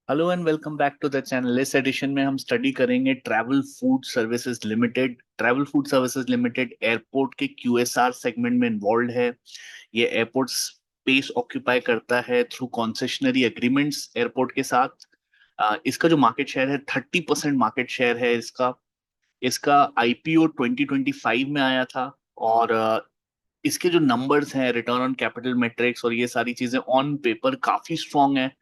Hello and welcome back to the channel. इस edition में हम स्टडी करेंगे travel food services limited. Travel food services limited airport के QSR segment में involve है। ये एयरपोर्ट स्पेस ऑक्यूपाई करता है थ्रू कॉन्सेशनरी एग्रीमेंट्स एयरपोर्ट के साथ। इसका जो मार्केट शेयर है 30% मार्केट शेयर है इसका। इसका आईपीओ 2025 में आया था। और इसके जो नंबर्स हैं, रिटर्न ऑन कैपिटल मेट्रिक्स और ये सारी चीजें ऑन पेपर काफी स्ट्रांग है।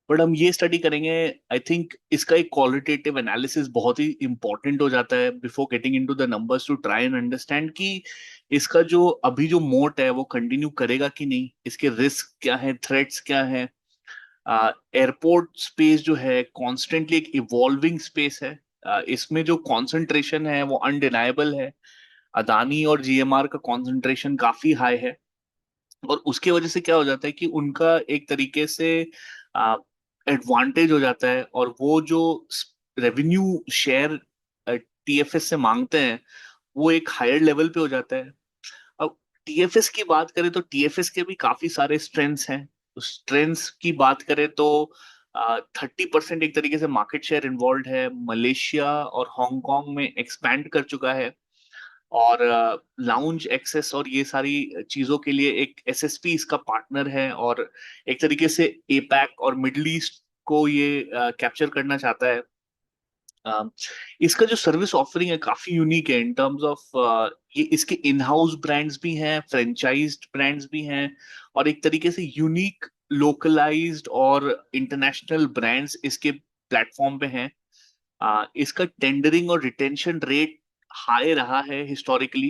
बट हम ये स्टडी करेंगे। आई थिंक इसका एक क्वालिटेटिव एनालिसिस बहुत ही इंपॉर्टेंट हो जाता है before getting into the numbers, to try and understand कि इसका जो अभी जो मोट है वो कंटिन्यू करेगा कि नहीं, इसके रिस्क क्या है, थ्रेट्स क्या है। एयरपोर्ट स्पेस जो है कॉन्स्टेंटली एक इवॉल्विंग स्पेस है। इसमें जो कॉन्सेंट्रेशन है वो अनडिनाइबल है। अदानी और जीएमआर का कॉन्सेंट्रेशन काफी हाई है। और उसके वजह से क्या हो जाता है कि उनका एक तरीके से एडवांटेज हो जाता है, और वो जो रेवेन्यू शेयर टीएफएस से मांगते हैं वो एक हायर लेवल पे हो जाता है। अब टीएफएस की बात करें तो टीएफएस के भी काफी सारे स्ट्रेंथ्स हैं। तो स्ट्रेंथ्स की बात करें तो 30% एक तरीके से मार्केट शेयर इन्वॉल्व है। मलेशिया और हांगकांग में एक्सपैंड कर चुका है। और लाउंज एक्सेस और ये सारी चीजों के लिए एक एसएसपी इसका पार्टनर है। और एक तरीके से एपैक और मिडल ईस्ट को ये कैप्चर करना चाहता है। अ, इसका जो सर्विस ऑफरिंग है काफी यूनिक है इन टर्म्स ऑफ ये इसके इन हाउस ब्रांड्स भी हैं, फ्रेंचाइज्ड ब्रांड्स भी हैं, और एक तरीके से यूनिक लोकलाइज्ड और इंटरनेशनल ब्रांड्स इसके प्लेटफॉर्म पे हैं। इसका टेंडरिंग और रिटेंशन रेट हाई रहा है हिस्टोरिकली।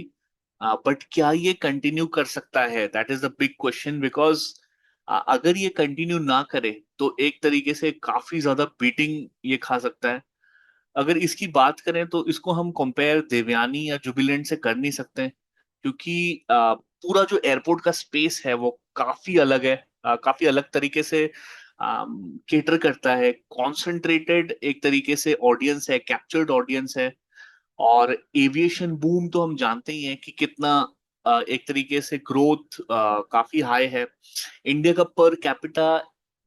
बट क्या ये कंटिन्यू कर सकता है, that is the big question. Because अगर ये कंटिन्यू ना करे तो एक तरीके से काफी ज्यादा बीटिंग ये खा सकता है। अगर इसकी बात करें तो इसको हम कंपेयर देवयानी या जुबिलेंट से कर नहीं सकते हैं, क्योंकि पूरा जो एयरपोर्ट का स्पेस है वो काफी अलग है। काफी अलग तरीके से केटर करता है। कॉन्सेंट्रेटेड एक तरीके से ऑडियंस है, कैप्चर्ड ऑडियंस है। और एविएशन बूम तो हम जानते ही हैं कि कितना एक तरीके से ग्रोथ काफी हाई है। इंडिया का पर कैपिटा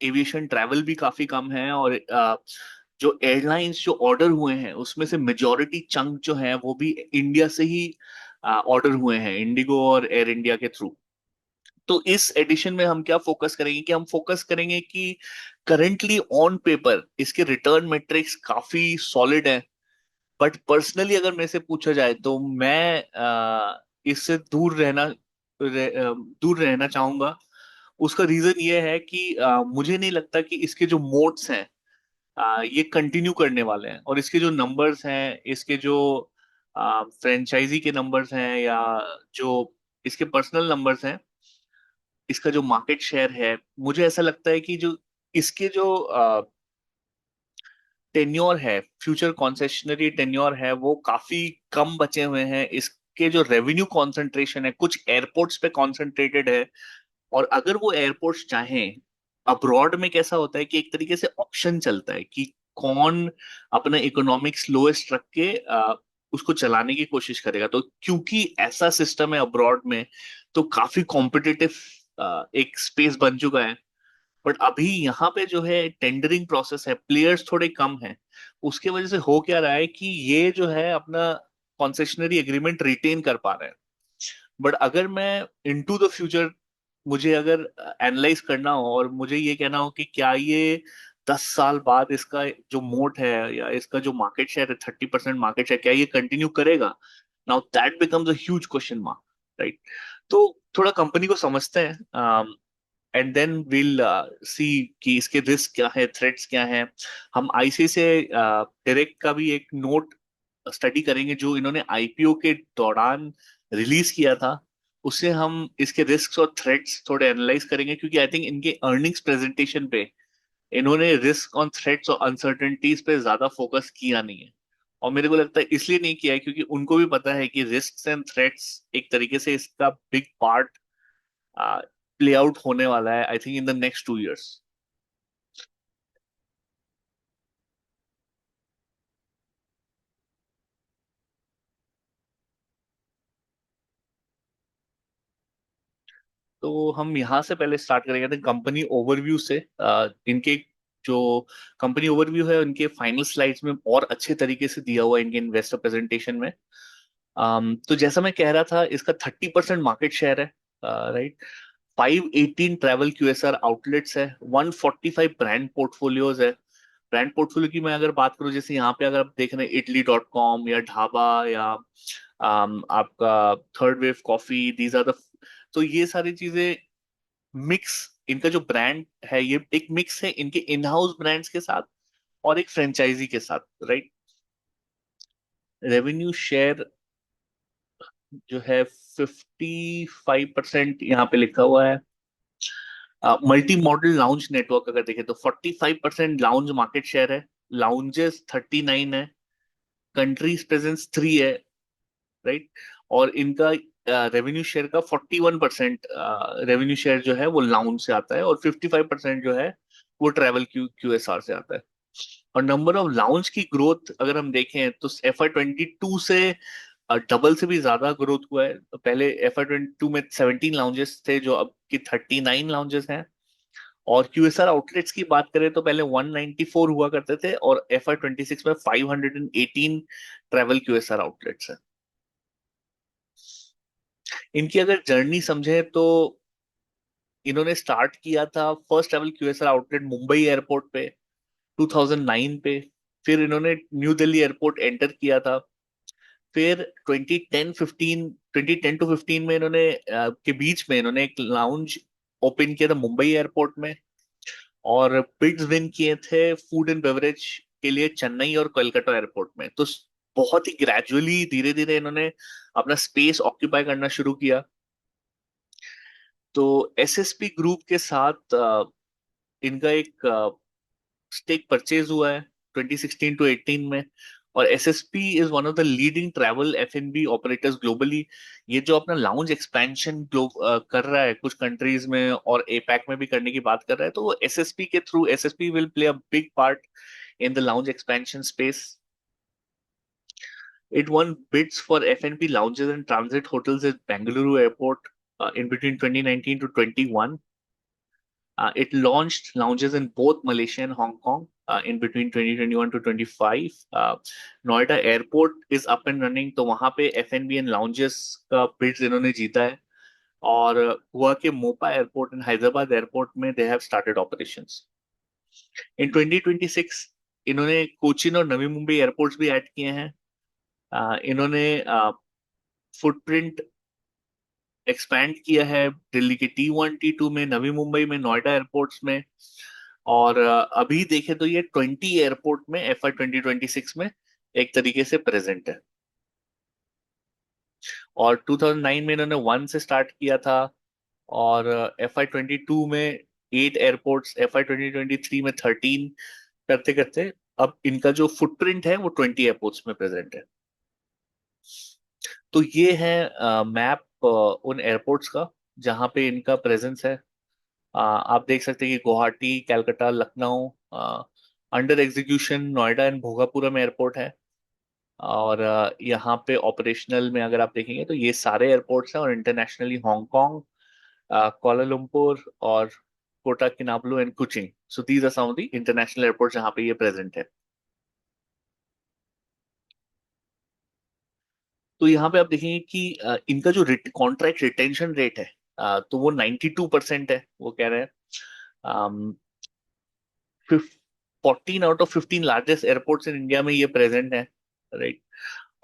एविएशन ट्रैवल भी काफी कम है। और जो एयरलाइंस जो ऑर्डर हुए हैं उसमें से मेजॉरिटी चंक जो है वो भी इंडिया से ही ऑर्डर हुए हैं, इंडिगो और एयर इंडिया के थ्रू। तो इस एडिशन में हम क्या फोकस करेंगे कि हम फोकस करेंगे कि करंटली ऑन पेपर इसके रिटर्न मेट्रिक्स काफी सॉलिड है। बट पर्सनली अगर मेरे से पूछा जाए तो मैं इससे दूर रहना चाहूंगा। उसका रीजन ये है कि मुझे नहीं लगता कि इसके जो मोड्स हैं ये कंटिन्यू करने वाले हैं। और इसके जो नंबर्स हैं, इसके जो फ्रेंचाइजी के नंबर्स हैं, या जो इसके पर्सनल नंबर्स हैं, इसका जो मार्केट शेयर है, मुझे ऐसा लगता है कि जो इसके जो टेन्योर है, फ्यूचर कॉन्सेशनरी टेन्योर है, वो काफी कम बचे हुए हैं। इसके जो रेवेन्यू कॉन्सेंट्रेशन है कुछ एयरपोर्ट्स पे कॉन्सेंट्रेटेड है। और अगर वो एयरपोर्ट्स चाहें, अब्रॉड में कैसा होता है कि एक तरीके से ऑक्शन चलता है कि कौन अपना इकोनॉमिक्स लोएस्ट रख के उसको चलाने की कोशिश करेगा। तो क्योंकि ऐसा सिस्टम है अब्रॉड में, तो काफी कॉम्पिटिटिव एक स्पेस बन चुका है। बट अभी यहाँ पे जो है टेंडरिंग प्रोसेस है, प्लेयर्स थोड़े कम हैं। उसके वजह से हो क्या रहा है कि ये जो है अपना कॉन्सेशनरी एग्रीमेंट रिटेन कर पा रहे हैं। बट अगर मैं इनटू द फ्यूचर, मुझे अगर एनालाइज करना हो और मुझे ये कहना हो कि क्या ये 10 साल बाद इसका जो मोट है या इसका जो मार्केट शेयर है, 30% मार्केट शेयर, क्या ये कंटिन्यू करेगा? Now that becomes a huge question mark, right? तो थोड़ा कंपनी को समझते हैं, एंड देन विल सी कि इसके रिस्क क्या है, थ्रेट्स क्या है। हम आईसीआईसीआई डायरेक्ट का भी एक नोट स्टडी करेंगे जो इन्होंने आईपीओ के दौरान रिलीज किया था। उससे हम इसके रिस्क और थ्रेट्स थोड़े एनालाइज करेंगे, क्योंकि आई थिंक इनके अर्निंग्स प्रेजेंटेशन पे इन्होंने रिस्क ऑन थ्रेट्स और अनसर्टेनिटीज पे ज्यादा फोकस किया नहीं है। और मेरे को लगता है इसलिए नहीं किया है क्योंकि उनको भी पता है कि रिस्क एंड थ्रेट्स एक तरीके से इसका बिग पार्ट प्ले आउट होने वाला है, I think in the next 2 years. तो हम यहाँ से पहले स्टार्ट करेंगे थे कंपनी ओवरव्यू से। इनके जो कंपनी ओवरव्यू है उनके फाइनल स्लाइड्स में और अच्छे तरीके से दिया हुआ है इनके इन्वेस्टर प्रेजेंटेशन में। तो जैसा मैं कह रहा था, इसका 30% मार्केट शेयर है, राइट। 518 ट्रैवल क्यूएसआर आउटलेट्स है, 145 ब्रांड पोर्टफोलियोज है। ब्रांड पोर्टफोलियो की मैं अगर बात करूं, जैसे यहाँ पे अगर आप देख रहे हैं इडली.com या ढाबा या आपका third wave coffee, these are the, तो ये सारी चीजें मिक्स, इनका जो ब्रांड है ये एक मिक्स है इनके इन हाउस ब्रांड्स के साथ और एक फ्रेंचाइजी के साथ, राइट। रेवेन्यू शेयर जो है 55% यहाँ पे लिखा हुआ है। मल्टी मॉडल लाउंज नेटवर्क अगर देखें तो 45% लाउंज मार्केट शेयर है, लाउंजेस 39 है, कंट्रीज प्रेजेंस 3 है, राइट। और इनका रेवेन्यू शेयर का 41% रेवेन्यू शेयर जो है वो लाउंज से आता है, और 55% जो है वो ट्रैवल क्यूएसआर से आता है। और नंबर ऑफ लाउंज की ग्रोथ अगर हम देखें तो FY22 से डबल से भी ज्यादा ग्रोथ हुआ है। तो पहले FY22 में 17 लाउंजेस थे, जो अब की 39 लाउंजेस हैं। और क्यूएसआर आउटलेट्स की बात करें तो पहले 194 हुआ करते थे, और FY26 में 518 ट्रैवल क्यूएसआर आउटलेट्स है। इनकी अगर जर्नी समझे तो इन्होंने स्टार्ट किया था first travel QSR outlet Mumbai airport पे 2009 पे। फिर इन्होंने न्यू दिल्ली एयरपोर्ट एंटर किया था। फिर 2010 टू 15 में इन्होंने के बीच में इन्होंने एक लाउंज ओपन किया था मुंबई एयरपोर्ट में, और बिड्स विन किए थे फूड एंड बेवरेज के लिए चेन्नई और कोलकाता एयरपोर्ट में। तो बहुत ही ग्रेजुअली धीरे धीरे इन्होंने अपना स्पेस ऑक्यूपाई करना शुरू किया। तो एसएसपी ग्रुप के साथ इनका एक स्टेक परचेज हुआ है 2016 टू 18 में। और SSP is one of the leading travel एफएनबी operators globally. ये जो अपना लाउंज एक्सपेंशन कर रहा है कुछ कंट्रीज में और एपैक में भी करने की बात कर रहा है, तो वो एसएसपी के through, SSP will play a big part in the lounge expansion space. It won bids for F&B lounges and transit hotels at Bengaluru Airport in between 2019 to 21. It launched lounges in both Malaysia and Hong Kong in between 2021 to 25. Noida Airport is up and running, तो वहां पे F&B and lounges का bids इन्होंने जीता है। और हुआ कि Mopa airport and Hyderabad airport में दे हैव स्टार्टेड ऑपरेशंस। इन 2026 इन्होंने कोचिन और नवी मुंबई एयरपोर्ट्स भी ऐड किए हैं। इन्होंने फुटप्रिंट एक्सपैंड किया है दिल्ली के T1 T2 में, नवी मुंबई में, नोएडा एयरपोर्ट्स में। और अभी देखें तो ये 20 एयरपोर्ट में FY 2026 में एक तरीके से प्रेजेंट है। और 2009 में इन्होंने 1 से स्टार्ट किया था, और FY 22 में 8 एयरपोर्ट्स, FY 2023 में 13, करते करते अब इनका जो फुटप्रिंट है वो 20 एयरपोर्ट्स में प्रेजेंट है। तो ये है मैप उन एयरपोर्ट्स का जहां पे इनका प्रेजेंस है। आप देख सकते हैं कि Guwahati, Calcutta, Lucknow, under execution Noida and Bhogapuram airport है। और यहाँ पे ऑपरेशनल में अगर आप देखेंगे तो ये सारे एयरपोर्ट्स हैं, और इंटरनेशनली हांगकांग, कोलालंपुर और Kota Kinabalu and Kuching. So these are some of the international airports जहाँ पे ये प्रेजेंट है। तो यहाँ पे आप देखेंगे कि इनका जो कॉन्ट्रैक्ट रिटेंशन रेट है, तो वो 92% है, वो कह रहे हैं। 14 out of 15 largest airports in India में ये प्रेजेंट है, राइट।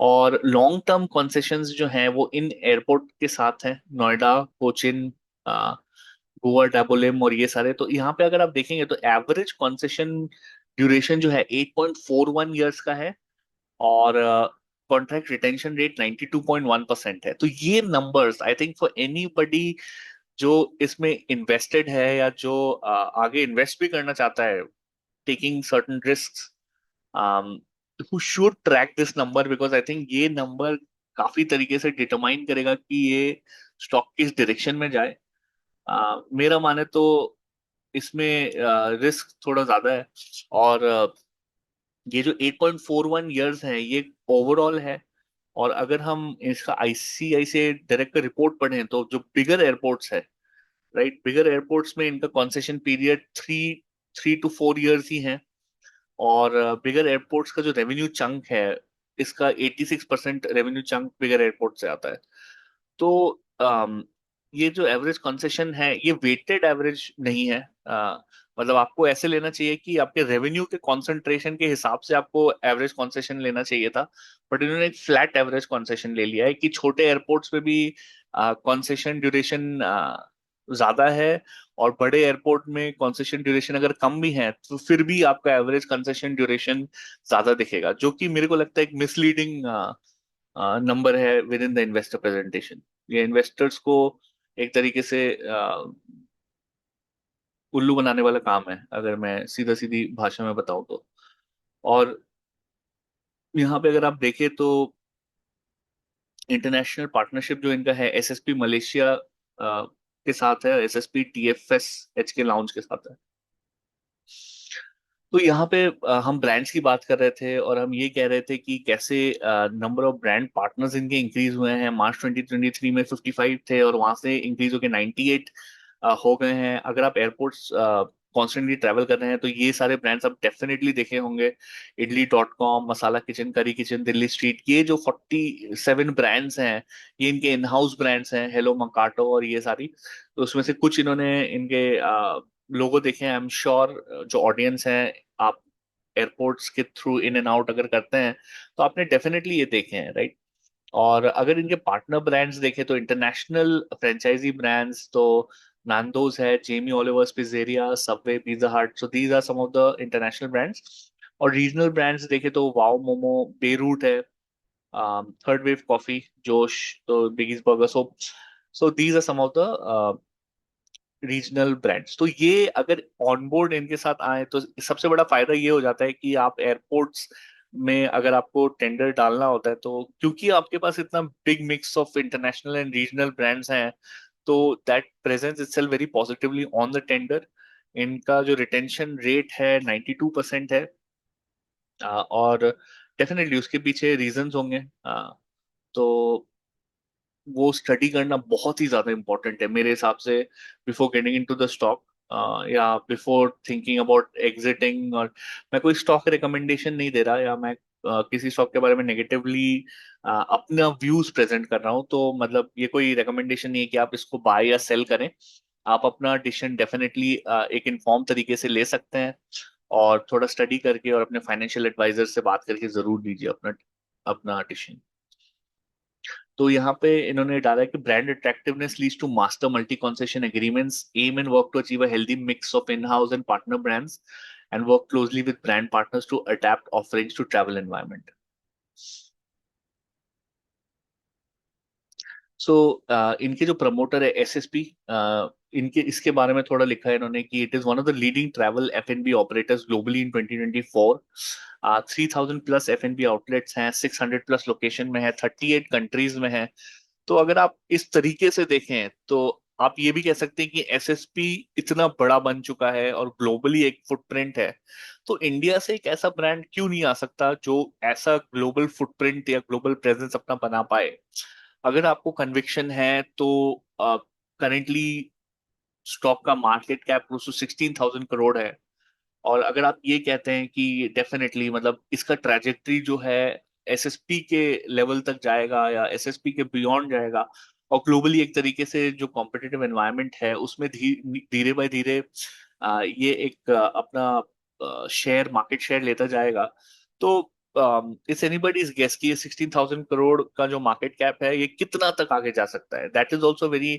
और लॉन्ग टर्म कंसेशंस जो हैं वो इन एयरपोर्ट के साथ हैं, नोएडा, कोचिन, गोवा, डाबोलिम और ये सारे। तो यहाँ पे अगर आप देखेंगे तो एवरेज कंसेशन ड्यूरेशन जो है 8.41 ईयर्स का है, और कॉन्ट्रैक्ट रिटेंशन रेट 92.1% है। तो ये numbers I think for anybody जो इसमें इन्वेस्टेड है या जो आगे इन्वेस्ट भी करना चाहता है, taking certain risk, who should track this number, because I think ये नंबर काफी तरीके से डिटरमाइन करेगा कि ये स्टॉक किस डायरेक्शन में जाए। मेरा माने तो इसमें रिस्क थोड़ा ज्यादा है। और ये जो 8.41 इयर्स हैं ये ओवरऑल है। और अगर हम इसका आईसीआईसीआई डायरेक्ट रिपोर्ट पढ़ें तो जो बिगर एयरपोर्ट्स है, राइट, बिगर एयरपोर्ट्स में इनका कॉन्सेशन पीरियड 3 3 to 4 years ही हैं। और बिगर एयरपोर्ट्स का जो रेवेन्यू चंक है, इसका 86% रेवेन्यू चंक बिगर एयरपोर्ट से आता है। तो ये जो एवरेज कंसेशन है ये वेटेड एवरेज नहीं है। मतलब आपको ऐसे लेना चाहिए कि आपके रेवेन्यू के कंसंट्रेशन के हिसाब से आपको एवरेज कंसेशन लेना चाहिए था। बट इन्होंने एक फ्लैट एवरेज कंसेशन ले लिया है कि छोटे एयरपोर्ट्स पे भी कंसेशन ड्यूरेशन ज्यादा है, और बड़े एयरपोर्ट में कंसेशन ड्यूरेशन अगर कम भी है तो फिर भी आपका एवरेज कंसेशन ड्यूरेशन ज्यादा दिखेगा, जो कि मेरे को लगता है एक मिसलीडिंग नंबर है with in the investor presentation. ये इन्वेस्टर्स को एक तरीके से उल्लू बनाने वाला काम है, अगर मैं सीधा सीधी भाषा में बताऊं तो। और यहाँ पे अगर आप देखें तो इंटरनेशनल पार्टनरशिप जो इनका है एसएसपी मलेशिया के साथ है, एसएसपी टीएफएस एच के लाउंज के साथ है। तो यहाँ पे हम ब्रांड्स की बात कर रहे थे और हम ये कह रहे थे कि कैसे नंबर ऑफ ब्रांड पार्टनर्स इनके इंक्रीज हुए हैं। मार्च 2023 में 55 थे और वहां से इंक्रीज होकर 98 हो गए हैं। अगर आप एयरपोर्ट्स कॉन्स्टेंटली ट्रैवल कर रहे हैं तो ये सारे ब्रांड्स आप डेफिनेटली देखे होंगे। Idli.com, मसाला किचन, करी किचन, दिल्ली स्ट्रीट, ये जो 47 ब्रांड्स हैं ये इनके इन हाउस ब्रांड्स हैं। हेलो मकाटो और ये सारी, तो उसमें से कुछ इन्होंने इनके लोगो देखे हैं। आई एम श्योर जो ऑडियंस है, आप एयरपोर्ट्स के थ्रू इन एंड आउट अगर करते हैं तो आपने डेफिनेटली ये देखे हैं, राइट। और अगर इनके पार्टनर ब्रांड्स देखें तो इंटरनेशनल फ्रेंचाइजी ब्रांड्स तो नांदोज है, Jamie Oliver's pizzeria, Subway, pizza Hut, so these are some of the international brands. और रीजनल ब्रांड्स देखें तो वाओ मोमो, बेरूट है, थर्ड वेव कॉफी, जोश, तो Biggies Burger, so these are some of the regional brands. तो ये अगर onboard इनके साथ आए तो सबसे बड़ा फायदा ये हो जाता है कि आप एयरपोर्ट्स में अगर आपको टेंडर डालना होता है तो क्योंकि आपके पास इतना big mix of international and regional brands हैं, तो that presence itself very positively on the tender. इनका जो रिटेंशन रेट है 92% है। और डेफिनेटली उसके पीछे रीजंस होंगे। तो वो स्टडी करना बहुत ही ज्यादा इंपॉर्टेंट है मेरे हिसाब से, before getting into the stock, या बिफोर थिंकिंग अबाउट एग्जिटिंग। और मैं कोई स्टॉक रिकमेंडेशन नहीं दे रहा, या मैं किसी स्टॉक के बारे में नेगेटिवली अपना व्यूज प्रेजेंट कर रहा हूँ। तो मतलब ये कोई रिकमेंडेशन नहीं है कि आप इसको बाय या सेल करें। आप अपना डिसीजन डेफिनेटली एक इन्फॉर्म तरीके से ले सकते हैं, और थोड़ा स्टडी करके और अपने फाइनेंशियल एडवाइजर से बात करके जरूर लीजिए अपना अपना डिसीजन। तो यहाँ पे इन्होंने डाला है कि brand attractiveness leads to master multi concession agreements, aim and work to achieve a healthy mix of in house and partner brands, and work closely with brand partners to adapt offerings to travel environment. So इनके जो promoter है SSP, इनके इसके बारे में थोड़ा लिखा है इन्होंने कि it is one of the leading travel एफएनबी operators globally in 2024। 3000 plus एफएनबी outlets हैं, 600 प्लस लोकेशन में है, 38 कंट्रीज में है। तो अगर आप इस तरीके से देखें तो आप ये भी कह सकते हैं कि एसएसपी इतना बड़ा बन चुका है और ग्लोबली एक फुटप्रिंट है, तो इंडिया से एक ऐसा ब्रांड क्यों नहीं आ सकता जो ऐसा ग्लोबल फुटप्रिंट या ग्लोबल प्रेजेंस अपना बना पाए। अगर आपको कन्विक्शन है तो करेंटली स्टॉक का market cap close to 16,000 crore है। और अगर आप ये कहते हैं कि डेफिनेटली मतलब इसका ट्रैजेक्टरी जो है एसएसपी के लेवल तक जाएगा या एसएसपी के बियॉन्ड जाएगा, और ग्लोबली एक तरीके से जो कॉम्पिटिटिव एनवायरनमेंट है उसमें धीरे बाय धीरे ये एक अपना शेयर, मार्केट शेयर लेता जाएगा, तो इट्स एनीबॉडीज गेस कि ये 16,000 करोड़ का जो मार्केट कैप है ये कितना तक आगे जा सकता है। That is also very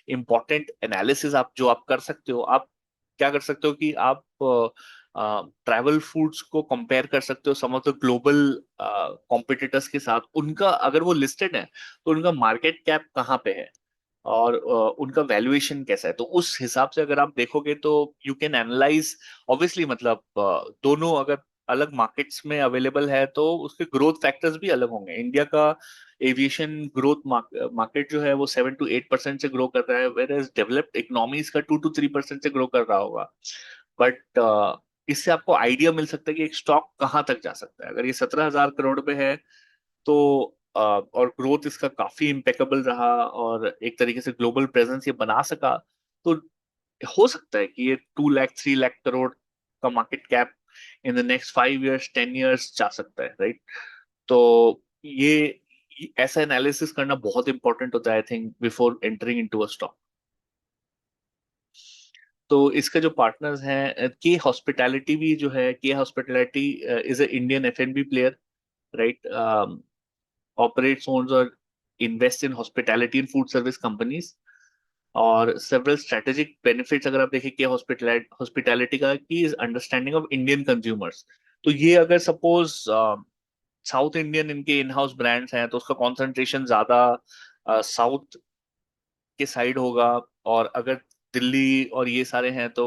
important analysis आप जो आप कर सकते हो। आप क्या कर सकते हो कि आप ट्रैवल फूड्स को कंपेयर कर सकते हो सम ऑफ द ग्लोबल कॉम्पिटिटर्स के साथ। उनका अगर वो लिस्टेड है तो उनका मार्केट कैप कहाँ पे है और उनका वैल्यूएशन कैसा है, तो उस हिसाब से अगर आप देखोगे तो यू कैन एनालाइज। ऑब्वियसली मतलब दोनों अगर अलग मार्केट्स में अवेलेबल है तो उसके ग्रोथ फैक्टर्स भी अलग होंगे। इंडिया का एविएशन ग्रोथ मार्केट जो है वो 7 to 8% से ग्रो कर रहा है, वेर एज डेवलप्ड इकोनॉमीज का 2 to 3% से ग्रो कर रहा होगा। बट इससे आपको आइडिया मिल सकता है कि एक स्टॉक कहाँ तक जा सकता है। अगर ये 17,000 करोड़ पे है तो और ग्रोथ इसका काफी इम्पेकेबल रहा और एक तरीके से ग्लोबल प्रेजेंस ये बना सका, तो हो सकता है कि ये 2 लाख 3 लाख करोड़ का market cap in the next 5 years 10 years जा सकता है, राइट? तो ये ऐसा एनालिसिस करना बहुत इंपॉर्टेंट होता है, I think, before entering into a stock. तो इसके जो पार्टनर्स हैं, के हॉस्पिटैलिटी भी जो है, K hospitality is a Indian एफ&बी प्लेयर, राइट? ऑपरेट्स, ओन्स और invest in hospitality and food service companies. और सेवरल स्ट्रेटेजिक बेनिफिट्स अगर आप देखें कि हॉस्पिटैलिटी का, key is understanding of Indian consumers. तो ये अगर सपोज साउथ इंडियन इनके इन हाउस ब्रांड्स हैं तो उसका कॉन्सेंट्रेशन ज्यादा साउथ के साइड होगा। और अगर दिल्ली और ये सारे हैं तो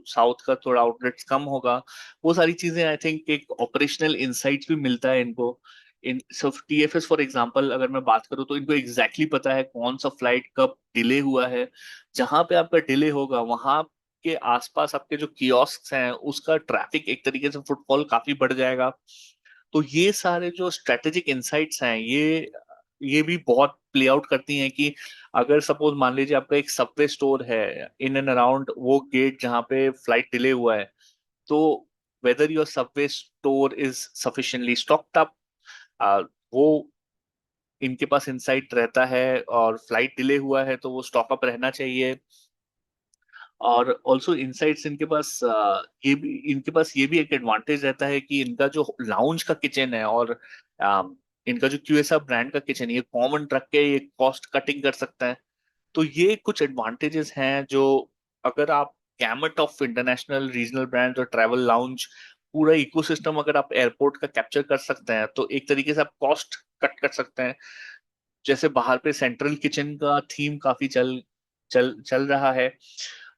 साउथ का थोड़ा आउटलेट्स कम होगा। वो सारी चीजें आई थिंक एक ऑपरेशनल इंसाइट्स भी मिलता है इनको। इन सब टीएफएस फॉर एग्जांपल अगर मैं बात करूं तो इनको एग्जैक्टली पता है कौन सा फ्लाइट कब डिले हुआ है। जहां पे आपका डिले होगा वहां के आसपास आपके जो कियोस्क हैं उसका ट्रैफिक, एक तरीके से फुटफॉल काफी बढ़ जाएगा। तो ये सारे जो स्ट्रेटेजिक इंसाइट्स हैं ये भी बहुत प्ले आउट करती हैं कि अगर सपोज मान लीजिए आपका एक सबवे स्टोर है इन एंड अराउंड वो गेट जहां पे फ्लाइट डिले हुआ है, तो whether your Subway store is sufficiently stocked up, वो इनके पास इंसाइट रहता है। और फ्लाइट डिले हुआ है तो वो स्टॉक अप रहना चाहिए। और ऑल्सो इनसाइट्स इनके पास ये भी एक एडवांटेज रहता है कि इनका जो लाउंज का किचन है और इनका जो क्यूएसआर ब्रांड का किचन है ये कॉमन रख के ये कॉस्ट कटिंग कर सकता है। तो ये कुछ एडवांटेजेस हैं जो अगर आप gamut of international regional brand और ट्रैवल लाउंज पूरा इकोसिस्टम अगर आप एयरपोर्ट का कैप्चर कर सकते हैं तो एक तरीके से आप कॉस्ट कट कर सकते हैं। जैसे बाहर पे सेंट्रल किचन का थीम काफी चल चल चल रहा है,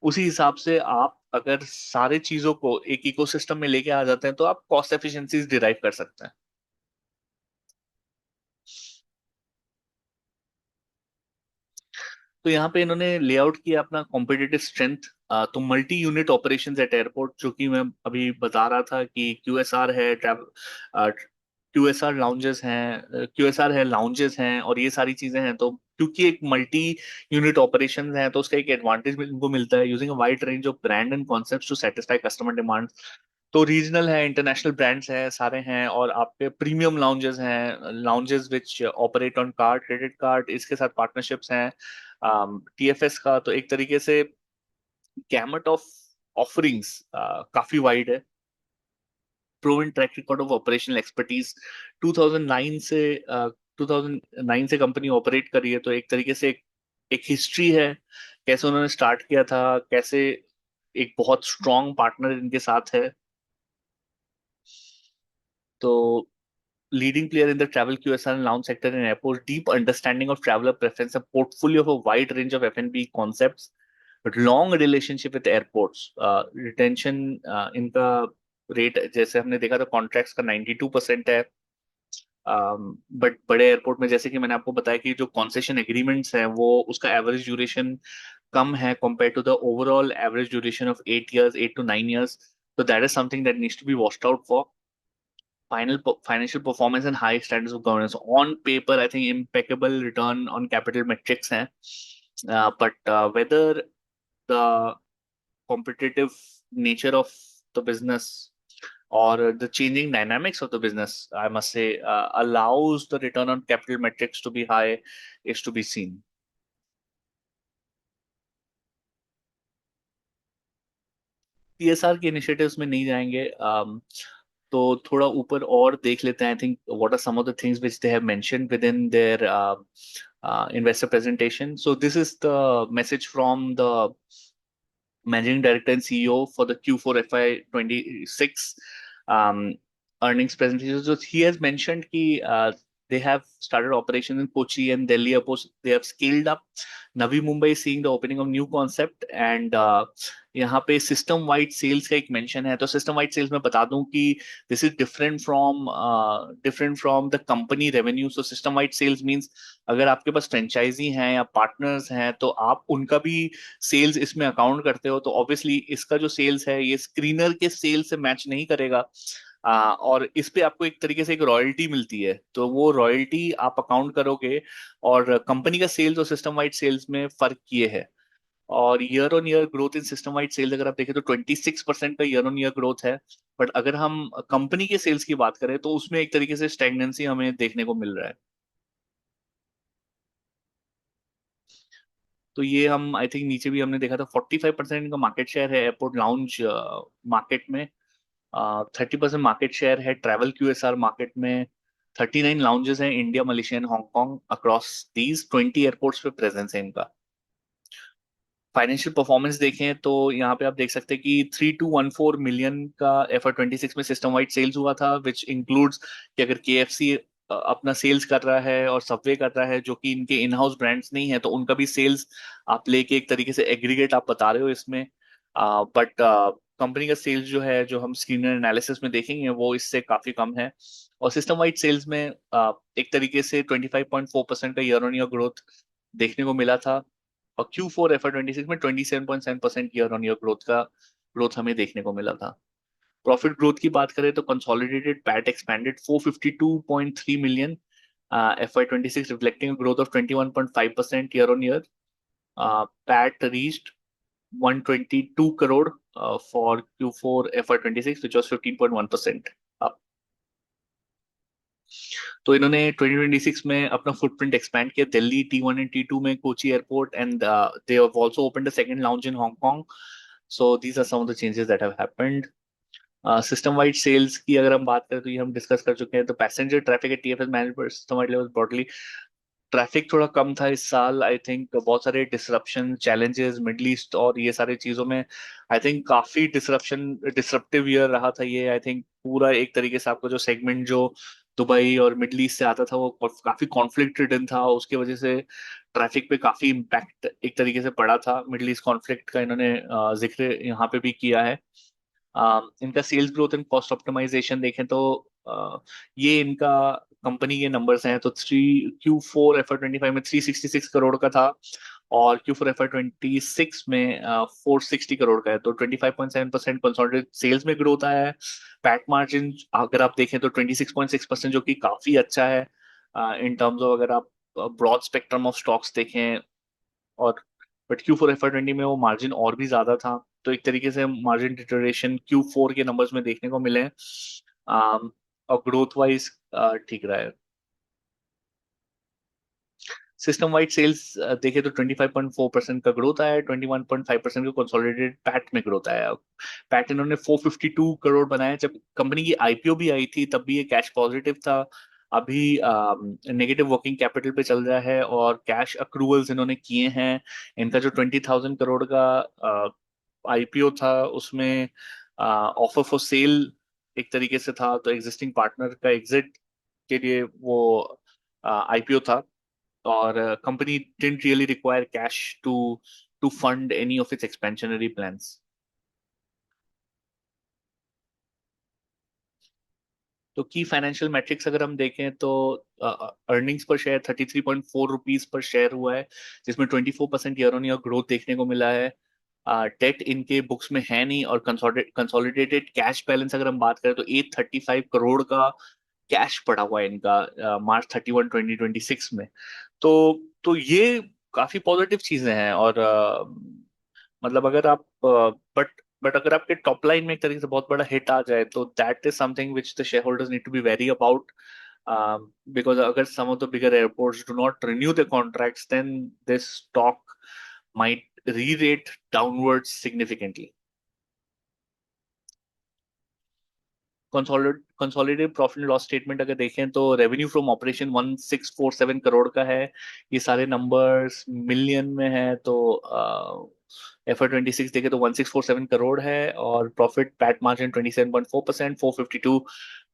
उसी हिसाब से आप अगर सारे चीजों को एक इकोसिस्टम में लेके आ जाते हैं तो आप कॉस्ट एफिशिएंसीज डिराइव कर सकते हैं। तो यहाँ पे इन्होंने लेआउट किया अपना कॉम्पिटिटिव स्ट्रेंथ। तो multi unit operations eight airport, जो कि मैं अभी बता रहा था कि क्यूएसआर है, क्यूएसआर लाउंजेस हैं, क्यूएसआर है, लाउंजेस हैं और ये सारी चीजें हैं। तो क्योंकि एक मल्टी यूनिट ऑपरेशन है तो उसका एक एडवांटेज इनको मिलता है using a wide range of brand and concepts to satisfy customer demand. तो रीजनल है, इंटरनेशनल ब्रांड्स हैं, सारे हैं। और आपके प्रीमियम लाउंजेस हैं, lounges which operate on card, credit card, इसके साथ पार्टनरशिप्स हैं टीएफएस का। तो एक तरीके से गैमट ऑफ ऑफरिंग्स काफी वाइड है। Proven track record of operational expertise 2009 से 2009 से कंपनी ऑपरेट कर रही है। तो एक तरीके से एक हिस्ट्री है कैसे उन्होंने स्टार्ट किया था, कैसे एक बहुत स्ट्रॉन्ग पार्टनर इनके साथ है। तो leading player in the travel QSR and lounge sector in airports, deep understanding of traveler preference, a portfolio of a wide range of F&B concepts, but long relationship with airports, retention इनका rate जैसे हमने देखा था contracts का 92% है। But बड़े airport में जैसे कि मैंने आपको बताया कि जो कॉन्सेशन एग्रीमेंट्स हैं वो उसका एवरेज ड्यूरेशन कम है compare to the overall average duration of 8 years, 8 to 9 years. So that is something that needs to be watched out for. Financial performance and high standards of governance. On paper, I think impeccable return on capital metrics हैं. But whether the competitive nature of the business or the changing dynamics of the business, I must say, allows the return on capital metrics to be high is to be seen. CSR के initiatives में नहीं जाएंगे, तो थोड़ा ऊपर और देख लेते हैं। I think what are some of the things which they have mentioned within their investor presentation. So this is the message from the Managing Director and CEO for the Q4 FY26 um, earnings presentation. So he has mentioned कि they have started operation in Kochi and Delhi airports. They have scaled up. Navi Mumbai is seeing the opening of new concept and यहाँ पे system wide sales का एक mention है। तो system wide sales मैं बता दूं कि this is different from the company revenue. So system wide sales means अगर आपके पास फ्रेंचाइजी हैं या पार्टनर्स हैं तो आप उनका भी सेल्स इसमें अकाउंट करते हो। तो ऑब्वियसली इसका जो सेल्स है ये स्क्रीनर के सेल्स से मैच नहीं करेगा। और इस पे आपको एक तरीके से एक रॉयल्टी मिलती है, तो वो रॉयल्टी आप अकाउंट करोगे। और कंपनी का सेल्स और सिस्टम वाइड सेल्स में फर्क ये है। और year on year growth in system wide sales अगर आप देखें तो 26% का ईयर ऑन ईयर ग्रोथ है। बट अगर हम कंपनी के सेल्स की बात करें तो उसमें एक तरीके से स्टैग्नेंसी हमें देखने को मिल रहा है। तो ये हम आई थिंक नीचे भी हमने देखा था 45% का मार्केट शेयर है एयरपोर्ट लाउंज मार्केट में। 30% मार्केट शेयर है ट्रैवल क्यूएसआर मार्केट में। 39 लाउंजेस हैं India Malaysia and Hong Kong across these 20 airports पे प्रेजेंस है इनका। फाइनेंशियल परफॉर्मेंस देखें तो यहाँ पे आप देख सकते हैं कि 3214 मिलियन का FY 26 में सिस्टम वाइड सेल्स हुआ था, विच इंक्लूड्स कि अगर KFC अपना सेल्स कर रहा है और सबवे कर रहा है जो कि इनके इन हाउस ब्रांड्स नहीं है तो उनका भी सेल्स आप लेके एक तरीके से एग्रीगेट आप बता रहे हो इसमें। बट कंपनी का सेल्स जो है जो हम स्क्रीनर एनालिसिस में देखेंगे वो इससे काफी कम है। और सिस्टम वाइड सेल्स में एक तरीके से 25.4% का ईयर ऑन ईयर ग्रोथ देखने को मिला था। और Q4 FY 26 में 27.7% ईयर ऑन ईयर ग्रोथ हमें देखने को मिला था। प्रॉफिट ग्रोथ की बात करें तो consolidated PAT expanded 452.3 million FY 26 reflecting growth of 21.5% year on year. PAT reached 122 crore for Q4 FY 26 which was 15.1% up. तो इन्होंने 2026 में अपना फुटप्रिंट एक्सपैंड किया दिल्ली T1 एंड T2 में, Kochi airport, and they have also opened a second lounge in Hong Kong. So these are some of the changes that have happened. System wide sales की अगर हम बात करें तो ये हम डिस्कस कर चुके हैं। तो passenger traffic at TFS management system wide level broadly traffic थोड़ा कम था इस साल। आई थिंक बहुत सारे डिसरप्शन चैलेंजेस मिडल ईस्ट और ये सारी चीजों में आई थिंक काफी डिसरप्टिव ईयर रहा था ये। आई थिंक पूरा एक तरीके से आपका जो सेगमेंट जो दुबई और मिडल ईस्ट से आता था वो काफी कॉन्फ्लिक्ट रिडन था। उसकी वजह से ट्रैफिक पे काफी इम्पैक्ट एक तरीके से पड़ा था। मिडल ईस्ट कॉन्फ्लिक्ट का इन्होंने जिक्र यहाँ पे भी किया है। इनका sales growth and cost optimisation देखें तो ये इनका कंपनी के नंबर्स हैं तो Q4 FY 25 में 366 करोड़ का था और Q4 FY 26 में 460 करोड़ का है। तो 25.7% कंसोलिडेटेड सेल्स में ग्रोथ आया है। पैट मार्जिन अगर आप देखें तो 26.6% जो कि काफी अच्छा है इन टर्म्स ऑफ अगर आप ब्रॉड स्पेक्ट्रम ऑफ स्टॉक्स देखें। और बट Q4 FY 20 में वो मार्जिन और भी ज्यादा था। तो एक तरीके से मार्जिन डिटोरेशन Q4 के नंबर्स में देखने को मिले हैं। और ग्रोथ वाइज ठीक रहा है। सिस्टम वाइड सेल्स देखे तो 25.4% का ग्रोथ आया है। 21.5% का कंसोलिडेटेड पैट में ग्रोथ आया है। पैट इन्होंने 452 करोड़ बनाया। जब कंपनी की IPO भी आई थी तब भी ये कैश पॉजिटिव था। अभी नेगेटिव वर्किंग कैपिटल पे चल रहा है और कैश अक्रूवल्स इन्होंने किए हैं। इनका जो 20,000 करोड़ का IPO था उसमें ऑफर फॉर सेल एक तरीके से था। तो एग्जिस्टिंग पार्टनर का एग्जिट के लिए वो IPO था। और company didn't really require cash to fund any of its expansionary plans. तो की फाइनेंशियल मैट्रिक्स अगर हम देखें तो अर्निंग्स पर शेयर 33.4 रुपीज पर शेयर हुआ है जिसमें 24% ईयर ऑन ईयर ग्रोथ देखने को मिला है। डेट इनके बुक्स में है नहीं। और कंसोलिडेटेड कैश बैलेंस अगर हम बात करें तो 835 करोड़ का कैश पड़ा हुआ है इनका March 31 2026 में। तो ये काफी पॉजिटिव चीजें हैं। और मतलब अगर आप बट अगर आपके टॉप लाइन में एक तरीके से बहुत बड़ा हिट आ जाए तो that is something which the shareholders need to be very about. Because अगर some of the bigger airports do not renew the contracts then this stock might re-rate downwards significantly. Consolidated profit and loss statement अगर देखें तो revenue from operation 1647 crore का है। ये सारे numbers million में है। तो FY 26 देखें तो 1647 करोड़ है। और प्रॉफिट पैट मार्जिन 27.4%, 452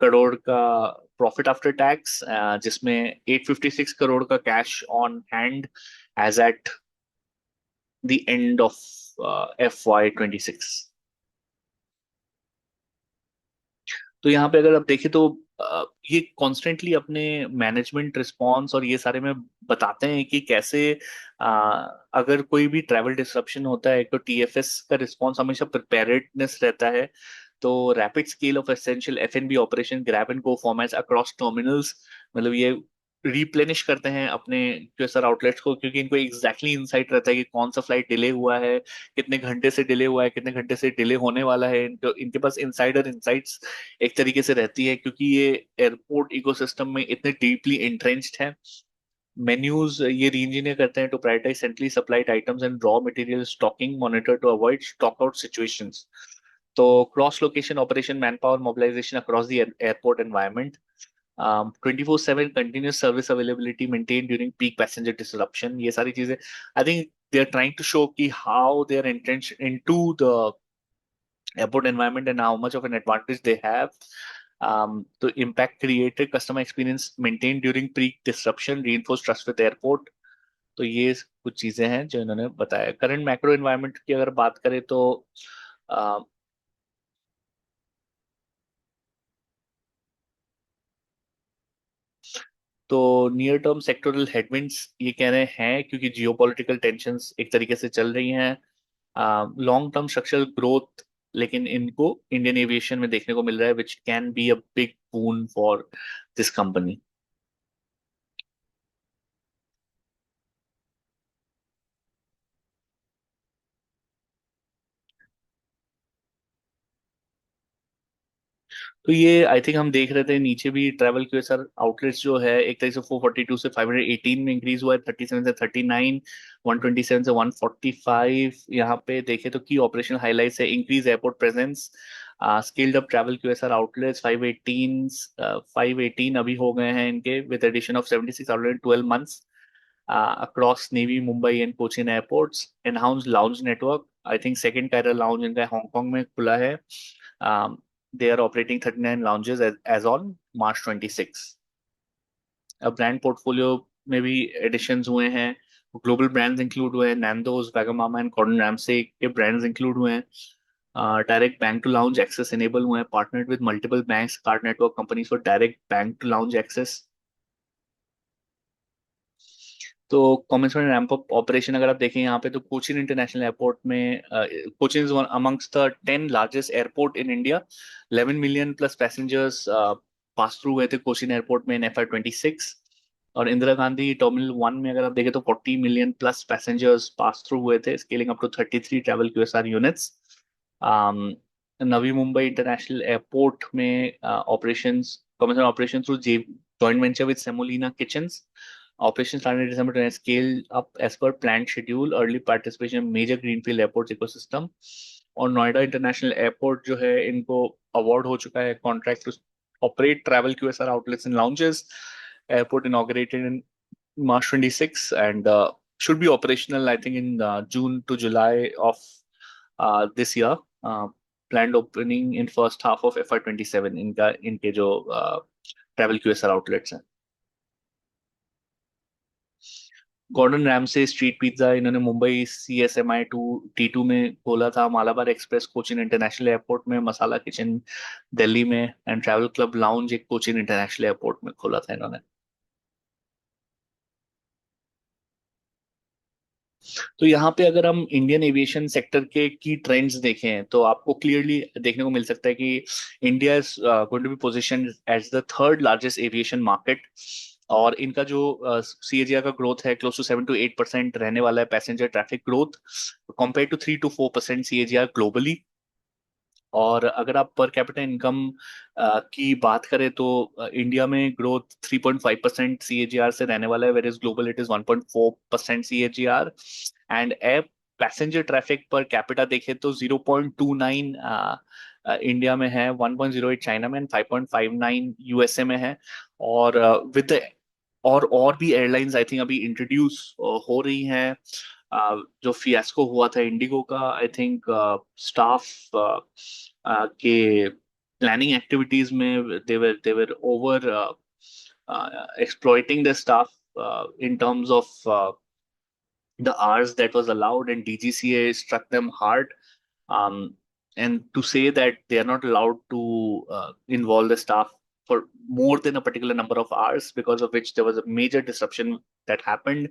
करोड़ का प्रॉफिट आफ्टर टैक्स, जिसमें 856 करोड़ का cash on hand as at the end of FY 26। तो यहाँ पे अगर आप देखें तो ये कॉन्स्टेंटली अपने मैनेजमेंट रिस्पॉन्स और ये सारे में बताते हैं कि कैसे अ, अगर कोई भी ट्रैवल डिसरप्शन होता है तो TFS का रिस्पॉन्स हमेशा प्रिपेयर्डनेस रहता है। तो rapid scale of essential F&B operation grab and go formats across terminals, मतलब ये रिप्लेनिश करते हैं अपने क्यूएसआर आउटलेट्स को, क्योंकि इनको एग्जैक्टली इंसाइट रहता है कि कौन सा फ्लाइट डिले हुआ है, कितने घंटे से डिले हुआ है, कितने घंटे से डिले होने वाला है। इनके पास इनसाइडर इंसाइट्स एक तरीके से रहती है, क्योंकि ये एयरपोर्ट इकोसिस्टम में इतने डीपली इंट्रेंच्ड है। मेन्यूज ये री इंजीनियर करते हैं to prioritise centrally supplied items and raw material stocking, monitor to avoid stock out situations. तो cross location operation, manpower mobilisation across the airport environment, 24/7 continuous service availability maintained during peak passenger disruption, ये सारी चीजें I think they are trying to show कि how they are entrenched into the airport environment and how much of an advantage they have. The impact created, customer experience maintained during peak disruption, reinforced trust with airport. तो ये कुछ चीजें हैं जो इन्होंने बताया। Current macro environment की अगर बात करें तो तो नियर टर्म सेक्टोरल हेडविंड्स ये कह रहे हैं, क्योंकि जियोपॉलिटिकल टेंशंस एक तरीके से चल रही हैं। लॉन्ग टर्म स्ट्रक्चरल ग्रोथ लेकिन इनको इंडियन एविएशन में देखने को मिल रहा है, which can be a big boon for this company. तो ये आई थिंक हम देख रहे थे नीचे भी ट्रैवल क्यूएसआर आउटलेट्स जो है एक तरीके से 442 से 518 में इंक्रीज हुआ है, 37 से 39, 127 से 145। यहाँ पे देखे तो की ऑपरेशन हाइलाइट्स है, increase airport presence, scaled up travel QSR outlets 518 अभी हो गए हैं इनके, with addition of 76 outlet in 12 months across Navy, Mumbai and Cochin airports. Enhanced lounge network. I think second Cairo lounge इनका हांगकांग में खुला है. They are operating 39 lounges as on March 26. अब ब्रांड पोर्टफोलियो में भी एडिशंस हुए हैं, global brands include हुए हैं, Nando's, Wagamama and Gordon Ramsay के ब्रांड्स इंक्लूड हुए हैं। Direct bank to lounge access enable हुए हैं, partnered with multiple banks, card network companies for direct bank to lounge access. तो कॉमेंसमेंट रैंप अप ऑपरेशन अगर आप देखें यहाँ पे, तो कोचिन इंटरनेशनल एयरपोर्ट में, Cochin is one amongst the 10 largest airport in India. 11 million plus passengers pass through हुए थे कोचिन एयरपोर्ट में इन FY 26। और इंदिरा गांधी टर्मिनल 1 में अगर आप देखें तो 40 million plus passengers pass through हुए थे, scaling up to 33 travel QSR units. Navi Mumbai international airport में operations, commercial operation through joint venture with Semolina Kitchens. Operation started in December 20, scale up as per planned schedule, early participation in major greenfield airports ecosystem. और Noida international airport जो है इनको award हो चुका है contract to operate travel QSR outlets in lounges. Airport inaugurated in March 26 and should be operational I think in June to July of this year. Planned opening in first half of FY 27 इनके जो travel QSR outlets हैं। Gordon Ramsay street pizza इन्होंने Mumbai CSMI 2T2 में खोला था, Malabar express Cochin international airport में, मसाला kitchen Delhi में and travel club lounge एक कोचिन इंटरनेशनल एयरपोर्ट में खोला था इन्होंने। तो यहाँ पे अगर हम इंडियन एविएशन सेक्टर के की ट्रेंड्स देखें तो आपको क्लियरली देखने को मिल सकता है कि India is going to be positioned as the third largest aviation market. और इनका जो CAGR का ग्रोथ है क्लोज टू 7 to 8% रहने वाला है, passenger traffic growth compare to 3 to 4% CAGR globally. और अगर आप पर कैपिटा इनकम की बात करें तो इंडिया में ग्रोथ 3.5% CAGR से रहने वाला है, where is global it is 1.4% CAGR। And air passenger traffic per capita देखे तो 0.29 इंडिया में है, 1.08 चाइना में, 5.59 यूएसए में है। और विद और भी एयरलाइंस आई थिंक अभी इंट्रोड्यूस हो रही हैं। जो फियास्को हुआ था इंडिगो का, आई थिंक स्टाफ के प्लानिंग एक्टिविटीज में they were over exploiting the staff in terms of the hours that was allowed, and DGCA struck them hard. um, and to say that they are not allowed to involve the staff for more than a particular number of hours, because of which there was a major disruption that happened,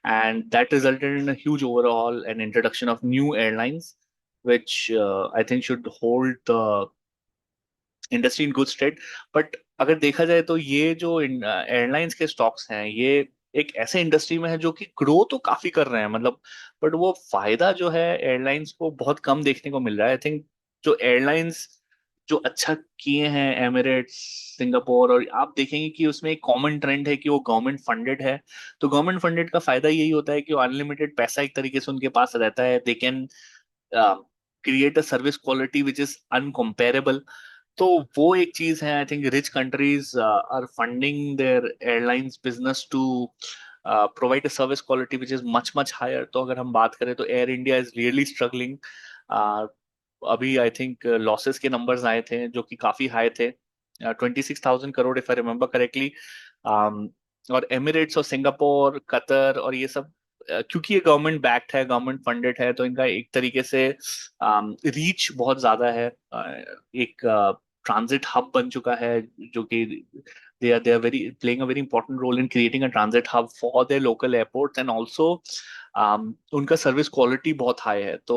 and that resulted in a huge overhaul and introduction of new airlines, which I think should hold the industry in good stead. But अगर देखा जाए तो ये जो airlines के stocks हैं, ये एक ऐसे इंडस्ट्री में है जो कि ग्रो तो काफी कर रहे हैं, मतलब, बट वो फायदा जो है एयरलाइंस को बहुत कम देखने को मिल रहा है। आई थिंक जो एयरलाइंस जो अच्छा किए हैं, एमिरेट्स, सिंगापुर, और आप देखेंगे कि उसमें एक कॉमन ट्रेंड है कि वो गवर्नमेंट फंडेड है। तो गवर्नमेंट फंडेड का फायदा यही होता है कि वो अनलिमिटेड पैसा एक तरीके से उनके पास रहता है। They can create a service quality which is uncomparable. तो वो एक चीज है। I think rich countries are funding their airlines business to provide a service quality which is much much higher. तो अगर हम बात करें तो Air India is really struggling. अभी आई थिंक लॉसेस के नंबर्स आए थे जो कि काफी हाई थे, 26,000 crore if I remember correctly. और एमिरेट्स और सिंगापुर, कतर और ये सब, क्योंकि ये गवर्नमेंट बैक्ड है, गवर्नमेंट फंडेड है, तो इनका एक तरीके से रीच बहुत ज्यादा है। एक ट्रांजिट हब बन चुका है, जो कि they are very playing a very important role in creating a transit hub for their local airports, and also उनका सर्विस क्वालिटी बहुत हाई है। तो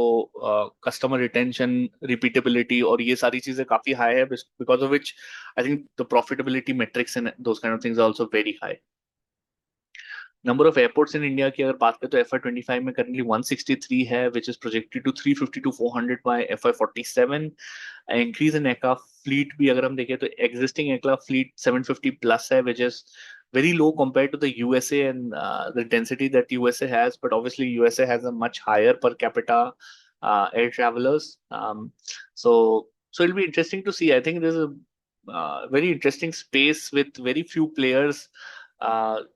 कस्टमर रिटेंशन, रिपीटेबिलिटी और ये सारी चीजें काफी हाई है, because of which I think the profitability metrics and those kind of things are also very high. Number of airports in India की अगर बात करें तो FY 25 में करंटली 163 है, which is projected to 350 to 400 by FY 47। Increase in aircraft fleet भी अगर हम देखें तो एग्जिस्टिंग एयरक्राफ्ट फ्लीट 750 प्लस है, which is very low compared to the USA and the density that USA has, but obviously USA has a much higher per capita air travelers. So so it'll be interesting to see. I think there's a very interesting space with very few players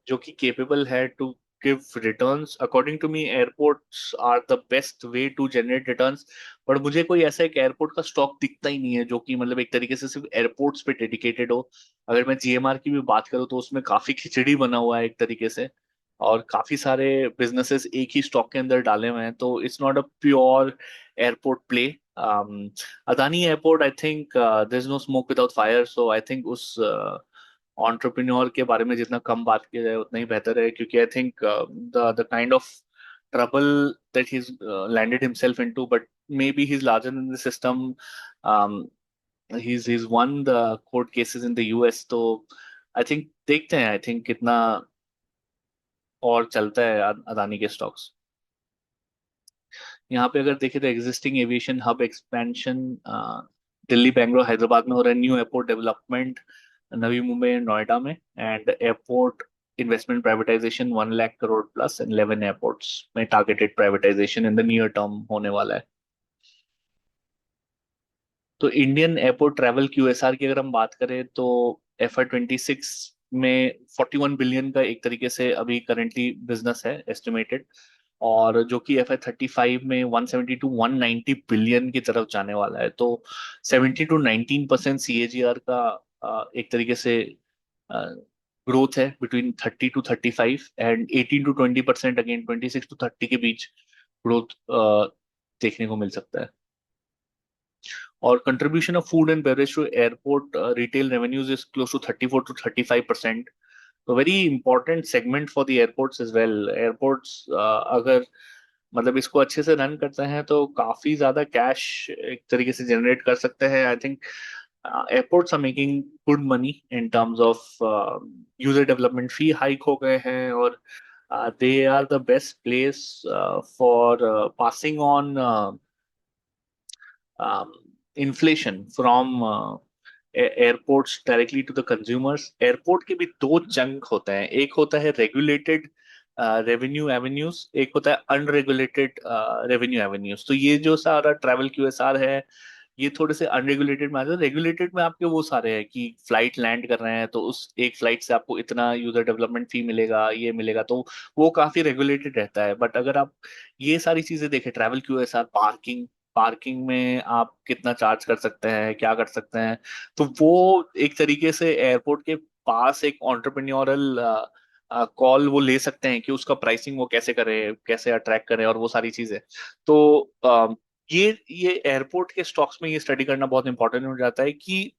जो कि capable है to give returns. According to me airports are the best way to generate returns. पर मुझे कोई ऐसा एक airport का stock दिखता ही नहीं है जो कि मतलब एक तरीके से सिर्फ एयरपोर्ट्स पे डेडिकेटेड हो। अगर मैं GMR की भी बात करूँ तो उसमें काफी खिचड़ी बना हुआ है एक तरीके से, और काफी सारे बिजनेसेस एक ही स्टॉक के अंदर डाले हुए हैं, तो it's not a pure airport play. Adani airport, I think there is no smoke without fire, so I think उस entrepreneur के बारे में जितना कम बात किया जाए उतना ही बेहतर है, क्योंकि आई think the kind of trouble that he's landed himself into, but maybe he's larger than the system. Um, he's won the court cases in the US, तो I think देखते हैं, I think कितना और चलता है अदानी के स्टॉक्स। यहाँ पे अगर देखें तो existing aviation hub expansion Delhi, Bangalore, Hyderabad में हो रहा है। New airport development Navi Mumbai and Noida में, and airport investment privatisation 1 lakh crore plus, and 11 airports में targeted privatisation in the near term होने वाला है। तो इंडियन एयरपोर्ट ट्रैवल QSR की अगर हम बात करें तो FY 26 में 41 बिलियन का एक तरीके से अभी करेंटली बिजनेस है एस्टिमेटेड, और जो कि FY 35 में 170 to 190 बिलियन की तरफ जाने वाला है। तो 17 to 19% CAGR का एक तरीके से ग्रोथ है between 30 to 35, and 18 to 20% again 26 to 30 के बीच ग्रोथ देखने को मिल सकता है। और contribution of food and beverage to airport retail revenues is close to 34 to 35%. तो very important segment for the airports as well. Airports अगर मतलब इसको अच्छे से रन करते हैं तो काफी ज्यादा कैश एक तरीके से जनरेट कर सकते हैं। I think airports are making good money in terms of user development fee hike हो गए हैं, और they are the best place for passing on inflation from airports directly to the consumers. Airport के भी दो चंक होते हैं, एक होता है रेगुलेटेड रेवेन्यू एवेन्यूज, एक होता है अनरेगुलेटेड रेवेन्यू एवेन्यूज। तो ये जो सारा ट्रैवल QSR है, ये थोड़े से अनरेगुलेटेड में आते हैं। रेगुलेटेड में आपके वो सारे हैं कि फ्लाइट लैंड कर रहे हैं तो उस एक फ्लाइट से आपको इतना यूजर डेवलपमेंट फी मिलेगा, ये मिलेगा, तो वो काफी रेगुलेटेड रहता है। बट अगर आप ये सारी चीजें देखें, ट्रैवल QSR, पार्किंग, पार्किंग में आप कितना चार्ज कर सकते हैं, क्या कर सकते हैं, तो वो एक तरीके से एयरपोर्ट के पास एक ऑन्टरप्रेन्योरल कॉल वो ले सकते हैं कि उसका प्राइसिंग वो कैसे करे, कैसे अट्रैक्ट करे, और वो सारी चीजें। तो ये एयरपोर्ट के स्टॉक्स में ये स्टडी करना बहुत इंपॉर्टेंट हो जाता है कि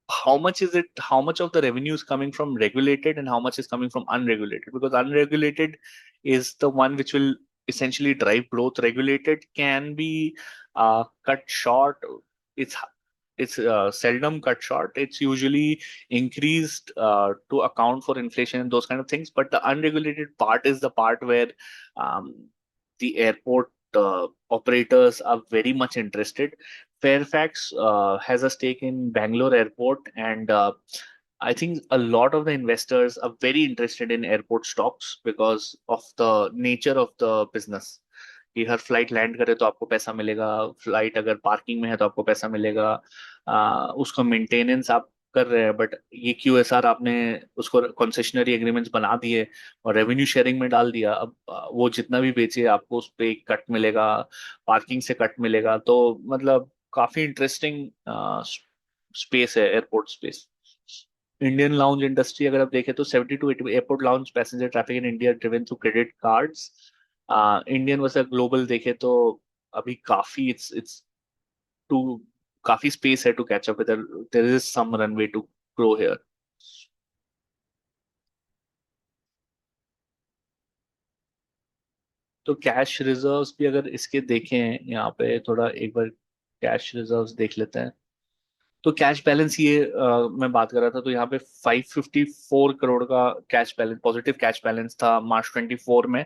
how much of the revenue is coming from regulated and how much is coming from unregulated, because unregulated is the one which will essentially drive growth. Regulated can be cut short. It's it's seldom cut short. It's usually increased to account for inflation and those kind of things. But the unregulated part is the part where um, the airport operators are very much interested. Fairfax has a stake in Bangalore Airport, and I think a lot of the investors are very interested in airport stocks because of the nature of the business. कि हर flight land करे तो आपको पैसा मिलेगा, flight अगर parking में है तो आपको पैसा मिलेगा, उसका मेंटेनेंस आप कर रहे हैं, बट ये क्यूएसआर आपने उसको कॉन्सेशनरी एग्रीमेंट्स बना दिए और रेवेन्यू शेयरिंग में डाल दिया। अब वो जितना भी बेचे आपको उस पे कट मिलेगा, पार्किंग से कट मिलेगा, तो मतलब काफी इंटरेस्टिंग स्पेस है airport space. Indian lounge industry अगर आप देखें तो 70 to 80 airport lounge passenger traffic in India driven through credit cards. Indian versus global देखें तो अभी काफी इट्स टू काफी स्पेस है to catch up with, there is some runway to grow here. तो कैश रिजर्व्स भी अगर इसके देखें यहाँ पे थोड़ा एक बार कैश रिजर्व्स देख लेते हैं। तो कैश बैलेंस ये मैं बात कर रहा था, तो यहाँ पे 554 करोड़ का cash balance, positive cash balance था मार्च 24 में।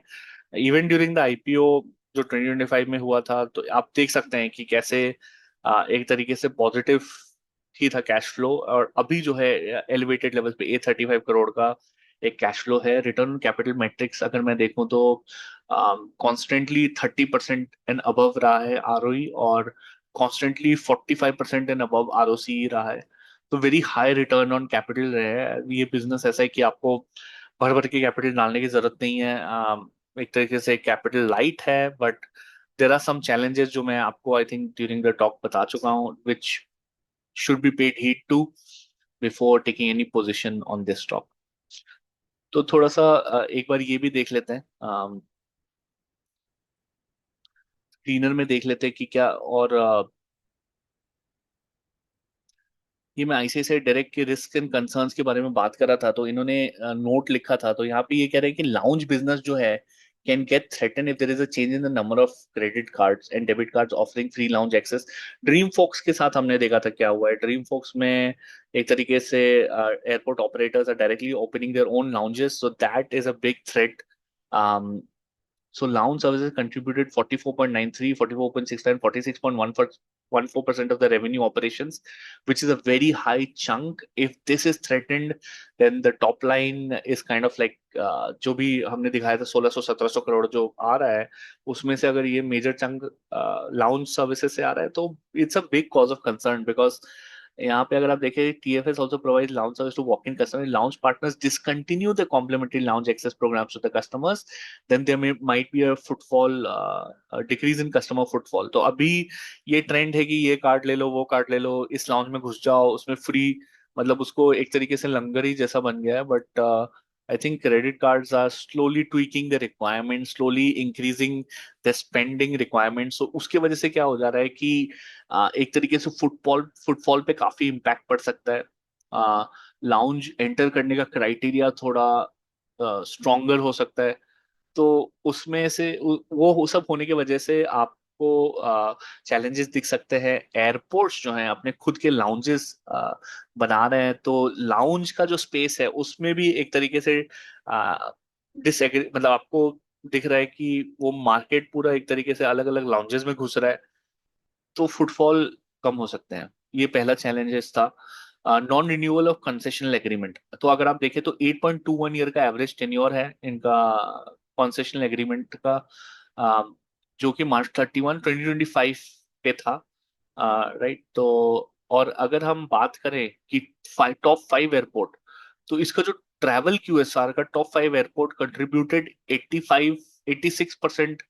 इवन ड्यूरिंग द आईपीओ जो 2025 में हुआ था, तो आप देख सकते हैं कि कैसे एक तरीके से पॉजिटिव ही था कैश फ्लो। और अभी जो है एलिवेटेड लेवल पे 835 करोड़ का एक कैश फ्लो है। रिटर्न ऑन कैपिटल मैट्रिक्स अगर मैं देखूं तो कॉन्स्टेंटली 30% एंड अबव रहा है आरओई, और कॉन्स्टेंटली 45% एंड अबव आरओसी रहा है। तो very high return on capital रहे हैं। ये बिजनेस ऐसा है कि आपको भर भर के कैपिटल डालने की जरूरत नहीं है। एक तरीके से कैपिटल लाइट है, but there are some challenges जो मैं आपको I think during the talk बता चुका हूँ, which should be paid heed to before taking any position on this stock. तो थोड़ा सा एक बार ये भी देख लेते हैं, क्लीनर में देख लेते हैं कि क्या। और ये मैं आईसीआईसीआई डायरेक्ट के रिस्क एंड कंसर्न्स के बारे में बात कर रहा था, तो इन्होंने नोट लिखा था। तो यहाँ पे ये कह रहे हैं कि लाउंज बिजनेस जो है can get threaten if there is a change in the number of credit cards and debit cards offering free lounge access. DreamFolks के साथ हमने देखा था क्या हुआ है। ड्रीम फोक्स में एक तरीके से airport operators are directly opening their own lounges, so that is a big threat. So lounge services contributed 44.93, 44.69, 46.14% of the revenue operations, which is a very high chunk. If this is threatened, then the top line is kind of like जो भी हमने दिखाया था 1600-1700 करोड़ जो आ रहा है, उसमें से अगर ये मेजर चंक लाउंज सर्विसेज से आ रहा है, तो it's a big cause of concern. Because यहाँ पे अगर आप देखें, TFS also provides lounge service to walk-in customers. Lounge partners discontinue the complimentary lounge access programs to the customers, then there might be a footfall decrease in customer footfall. तो अभी ये trend है कि ये कार्ड ले लो, वो card ले लो, इस लाउंज में घुस जाओ, उसमें फ्री, मतलब उसको एक तरीके से लंगर ही जैसा बन गया है। But I think credit cards are slowly tweaking the requirement, slowly increasing the spending requirement. So उसकी वजह से क्या हो जा रहा है कि एक तरीके से फुटफॉल पे काफी इम्पैक्ट पड़ सकता है। लाउंज एंटर करने का क्राइटेरिया थोड़ा स्ट्रॉन्गर हो सकता है। तो उसमें से वो सब होने की वजह से आपको चैलेंजेस दिख सकते हैं। एयरपोर्ट्स जो हैं अपने खुद के लाउंजेस बना रहे हैं, तो लाउंज का जो स्पेस है उसमें भी एक तरीके से डिसएग्री, मतलब आपको दिख रहा है कि वो मार्केट पूरा एक तरीके से अलग अलग लाउंजेस में घुस रहा है, तो फुटफॉल कम हो सकते हैं। ये पहला चैलेंजेस था। Non renewal of concessional agreement, तो अगर आप देखें तो 8.21 ईयर का एवरेज टेन्योर है इनका कंसेशनल एग्रीमेंट का, जो कि मार्च 31 2025 पे था। राइट, तो और अगर हम बात करें कि टॉप 5 एयरपोर्ट, तो इसका जो ट्रैवल क्यूएसआर का top 5 airport contributed 86%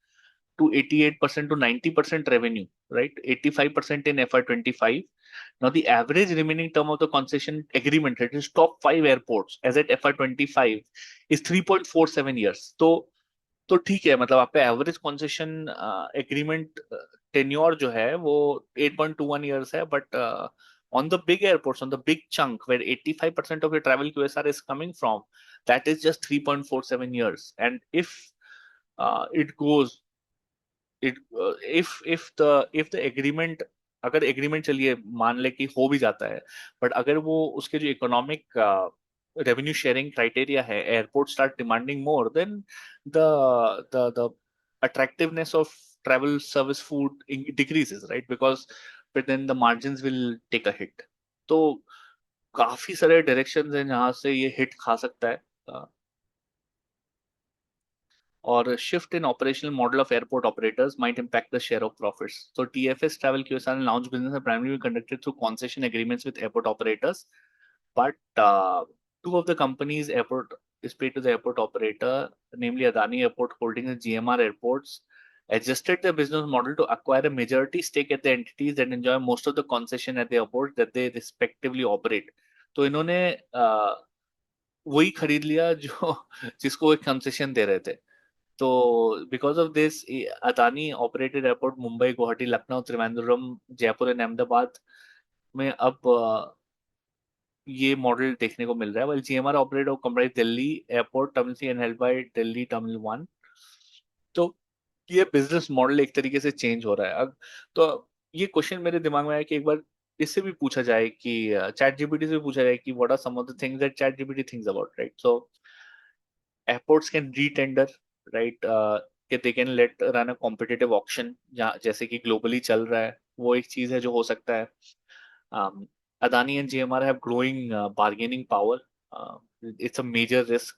to 88% to 90% revenue, right? 85% in FY25. Now, the average remaining term of the concession agreement, that is top 5 airports, as at FY25, is 3.47 years. तो ठीक है, मतलब आपका average concession agreement tenure जो है वो 8.21 years है, but on the big airports, on the big chunk where 85% of your travel QSR is coming from, that is just 3.47 years. And if it goes, if the agreement अगर agreement चलिए मान ले कि हो भी जाता है, बट अगर वो उसके जो इकोनॉमिक रेवेन्यू शेयरिंग क्राइटेरिया है, airport start demanding more, then the attractiveness of travel service food decreases, right? Because but then the margins will take a hit. तो काफी सारे डायरेक्शंस हैं जहां से ये हिट खा सकता है. Or shift in operational model of airport operators might impact the share of profits. So TFS Travel QSR and lounge business are primarily conducted through concession agreements with airport operators, but two of the companies airport is paid to the airport operator, namely Adani Airport Holdings and GMR Airports, adjusted their business model to acquire a majority stake at the entities that enjoy most of the concession at the airport that they respectively operate. तो इन्होंने वही खरीद लिया जो जिसको एक concession दे रहे थे. तो because of this Adani operated airport Mumbai, Guwahati, Lucknow, Trivandrum, Jaipur and Ahmedabad में अब ये मॉडल देखने को मिल रहा है. वेल जीएमआर ऑपरेट और comprise Delhi airport terminal and held by Delhi terminal 1. तो ये बिजनेस मॉडल एक तरीके से चेंज हो रहा है अब. तो ये क्वेश्चन मेरे दिमाग में आया कि एक बार इससे भी पूछा जाए कि चैट जीपीटी से भी पूछा जाए कि what are some of the things that ChatGPT thinks about, right? So airports can re-tender, right? कि they can let run a competitive auction, जहाँ जैसे कि globally चल रहा है, वो एक चीज है जो हो सकता है. um, Adani and GMR have growing bargaining power. It's a major risk.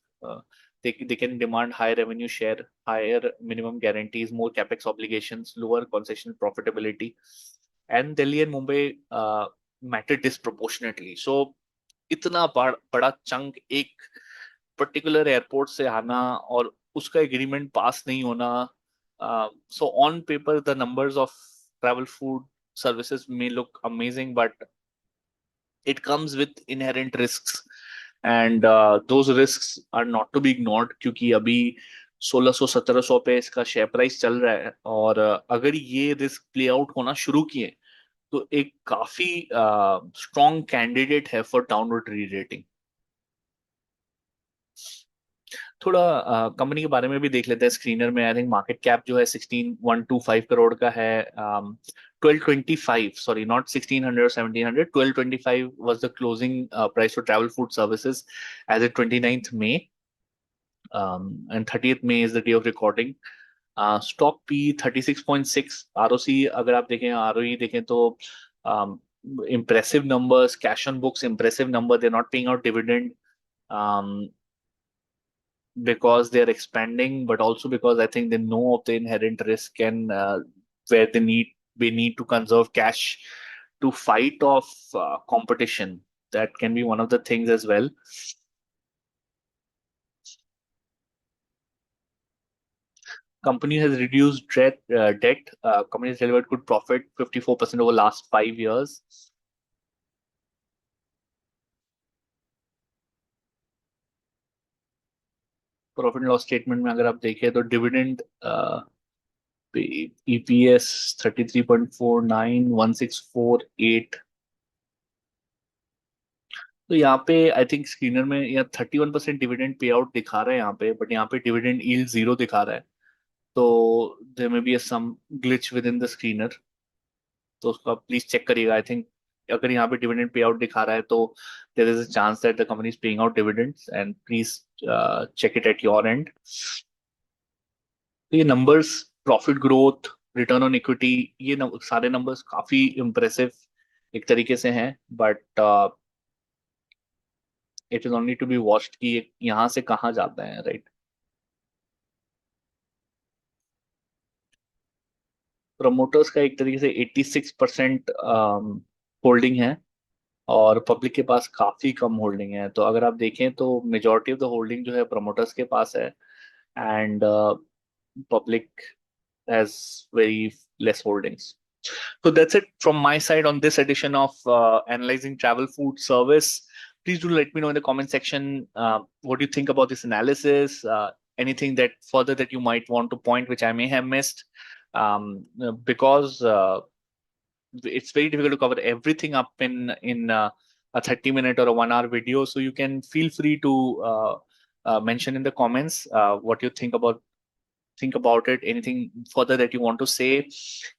They can demand higher revenue share, higher minimum guarantees, more capex obligations, lower concession profitability, and Delhi and Mumbai matter disproportionately. So इतना बड़ा chunk एक particular airport से आना और उसका agreement पास नहीं होना. So on paper the numbers of travel food services may look amazing, but it comes with inherent risks, and those risks are not to be ignored, क्योंकि अभी 1600-1700 पे इसका शेयर प्राइस चल रहा है. और अगर ये रिस्क प्ले आउट होना शुरू किए तो एक काफी स्ट्रॉन्ग कैंडिडेट है फॉर डाउनवर्ड री रेटिंग. थोड़ा कंपनी के बारे में भी देख लेते हैं स्क्रीनर में. आई थिंक मार्केट कैप जो है 16,125 करोड़ का है. 1225, sorry not 1600 1700, 1225 was the closing price for travel food services as of 29th May, and 30th May is the day of recording. Stock P 36.6, ROC अगर आप देखें, आरओई देखें तो impressive numbers, cash on books impressive number. They're not paying out dividend because they're expanding, but also because I think they know of the inherent risk, and where they need to conserve cash to fight off competition. That can be one of the things as well. Company has reduced debt. Company has delivered good profit, 54% over last 5 years. Profit and loss statement में अगर आप देखें तो dividend EPS 33.49, 1648. तो यहाँ पे I think screener में या 31% डिविडेंड पे आउट दिखा रहा है यहाँ पे, बट यहाँ पे डिविडेंड यील्ड 0 दिखा रहा है. तो there may be some glitch within the screener, तो उसको आप प्लीज चेक करिएगा. आई थिंक अगर यहाँ पे डिविडेंड पे आउट दिखा रहा है तो there is a chance that the company is paying out dividends, and please check it at your end. तो ये numbers, profit growth, return on equity, ये सारे नंबर्स काफी इम्प्रेसिव एक तरीके से हैं, but it is only to be watched कि ये यहाँ से कहाँ जाता है, राइट? प्रमोटर्स का एक तरीके से 86% होल्डिंग है, और पब्लिक के पास काफी कम होल्डिंग है. तो अगर आप देखें तो मेजोरिटी ऑफ द होल्डिंग जो है प्रमोटर्स के पास है, and public has very less holdings. So that's it from my side on this edition of Analyzing Travel Food Service. Please do let me know in the comment section what you think about this analysis. Anything that further that you might want to point, which I may have missed, because it's very difficult to cover everything up in a 30-minute or a 1 hour video. So you can feel free to mention in the comments what you think about it, anything further that you want to say,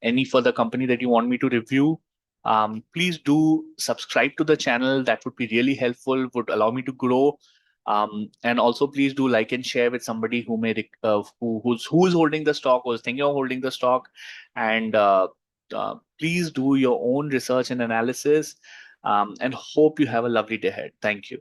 any further company that you want me to review. Please do subscribe to the channel. That would be really helpful, would allow me to grow. And also, please do like and share with somebody who may who's holding the stock, or is thinking of holding the stock. And please do your own research and analysis. And hope you have a lovely day ahead. Thank you.